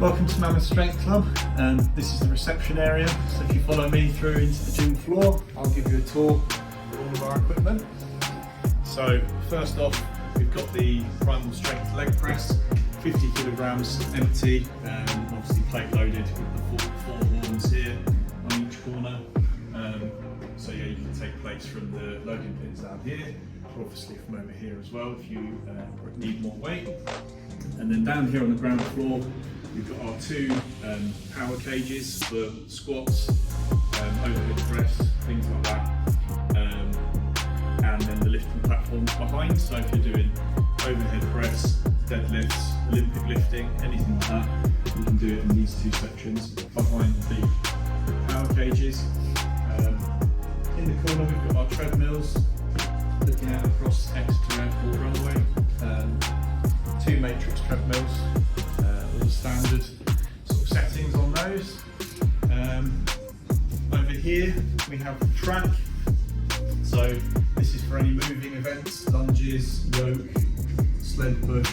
Welcome to Mammoth Strength Club. This is the reception area, so if you follow me through into the gym floor, I'll give you a tour of all of our equipment. So first off, we've got the primal strength leg press, 50 kilograms empty, obviously plate loaded with the four horns here on each corner. So yeah, you can take plates from the loading pins down here, or obviously from over here as well if you need more weight. And then down here on the ground floor, we've got our two power cages for squats, overhead press, things like that. And then the lifting platforms behind. So if you're doing overhead press, deadlifts, Olympic lifting, anything like that, you can do it in these two sections behind the power cages. In the corner, we've got our treadmills looking out across Exeter Airport runway. Two matrix treadmills, all the standard sort of settings on those. Over here we have the track, so this is for any moving events, lunges, yoke, sled push,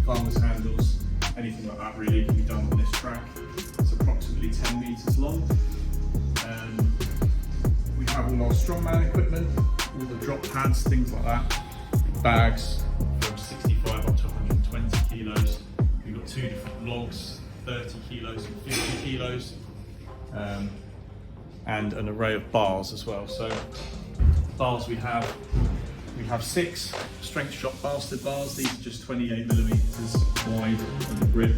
farmer's handles, anything like that really can be done on this track. It's approximately 10 metres long. We have all our strongman equipment, all the drop pads, things like that, bags from 65 up to 120 kilos. We've got two different logs, 30 kilos and 50 kilos, and an array of bars as well. So bars we have 6 strength shop bastard bars. These are just 28 millimeters wide on the grip,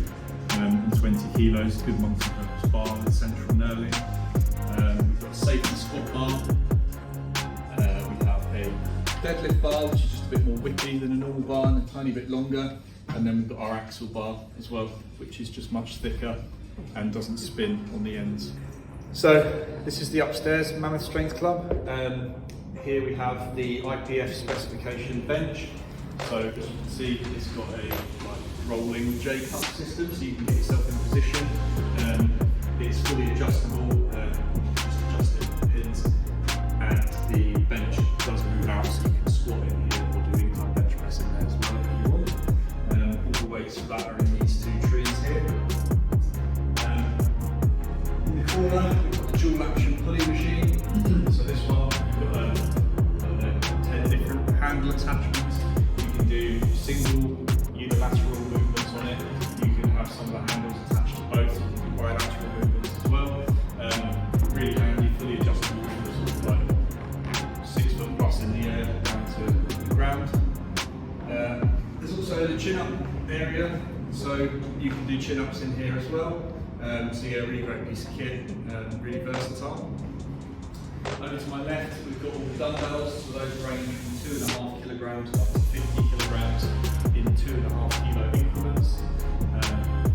and 20 kilos, good multi-purpose bar with central knurling. We've got a safety squat bar. We have a deadlift bar, which is just a bit more whippy than a normal bar and a tiny bit longer. And then we've got our axle bar as well, which is just much thicker and doesn't spin on the ends. So this is the upstairs Mammoth Strength Club. Here we have the IPF specification bench. So as you can see, it's got a rolling J-cup system, so you can get yourself in position. It's fully adjustable, just adjust it with the pins, and the bench does move out, so you can squat in here or do incline bench press in there as well if you want. All the weights for that are in these two trees here. In the corner, we've got the dual action pulley machine. So this one, we've got 10 different handle attachments. You can do single, unilateral movements on it. You can have some of the handles attached to both. You can do bilateral movements as well. Really handy, fully adjustable, sort of like 6 foot plus in the air down to the ground. There's also the chin up area, so you can do chin ups in here as well. So yeah, really great piece of kit, really versatile. Over to my left, we've got all the dumbbells, so those range from 2.5 kilograms up to 50 kilograms in 2.5 kilo increments.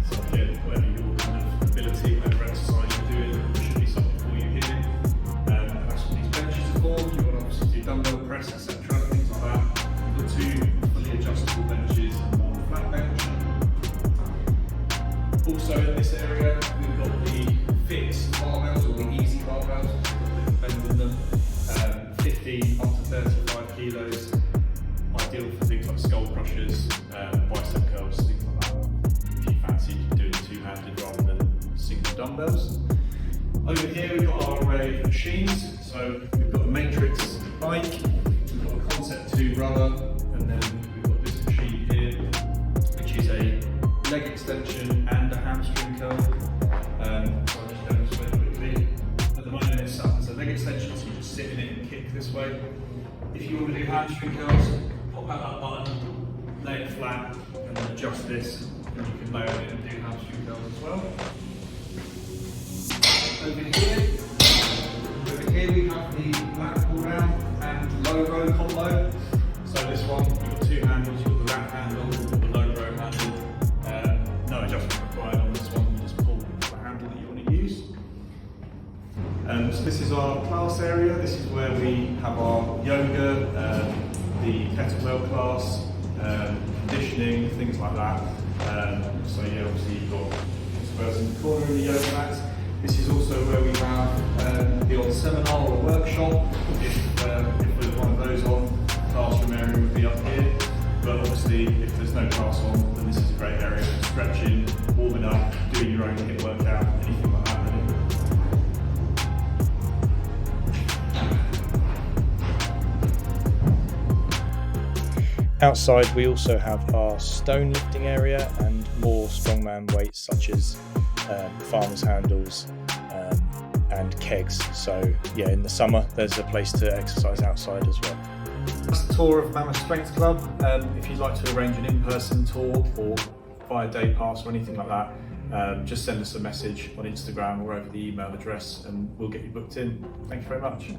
So again, whatever your kind of ability, whatever exercise you're doing, there should be something for you here. That's what these benches are for. You want to obviously do dumbbell press, etc., things like that. We've got 2 fully adjustable benches and 1 flat bench. Also in this area, we've got the fixed barbells, or the easy barbells, bending them, 15 up to 35 kilos, ideal for things like skull crushers, bicep curls, things like that, if you fancy doing two-handed rather than single dumbbells. Over here we've got our array of machines, so we've got a matrix bike, we've got a Concept 2 rower, and then we've got this machine here, which is a leg extension and a hamstring curl. So I'll just demonstrate quickly. At the moment it's set up as a leg extension, so you just sit in it and kick this way. If you want to do hamstring curls, pop out that button, lay it flat, and then adjust this, and you can lay on it and do hamstring curls as well. Over here we have the lat pull down and low row combo. So this one, you've got 2 handles, you've got the lat handle, you've got the low row handle. No adjustment required on this one, you just pull the handle that you want to use. So this is our class area. This is where we have our yoga, the kettlebell class, conditioning, things like that. So yeah, obviously you've got experts in the corner in the yoga mats. This is also where we have the odd seminar or workshop. If there's one of those on, the classroom area would be up here. But obviously, if there's no class on, then this is a great area for stretching, warming up, doing your own HIIT workout, anything like that really. Outside we also have our stone lifting area and more strongman weights such as farmers handles and kegs. So yeah, in the summer there's a place to exercise outside as well. That's the tour of Mammoth Strength Club. If you'd like to arrange an in-person tour or buy a day pass or anything like that, just send us a message on Instagram or over the email address and we'll get you booked in. Thank you very much.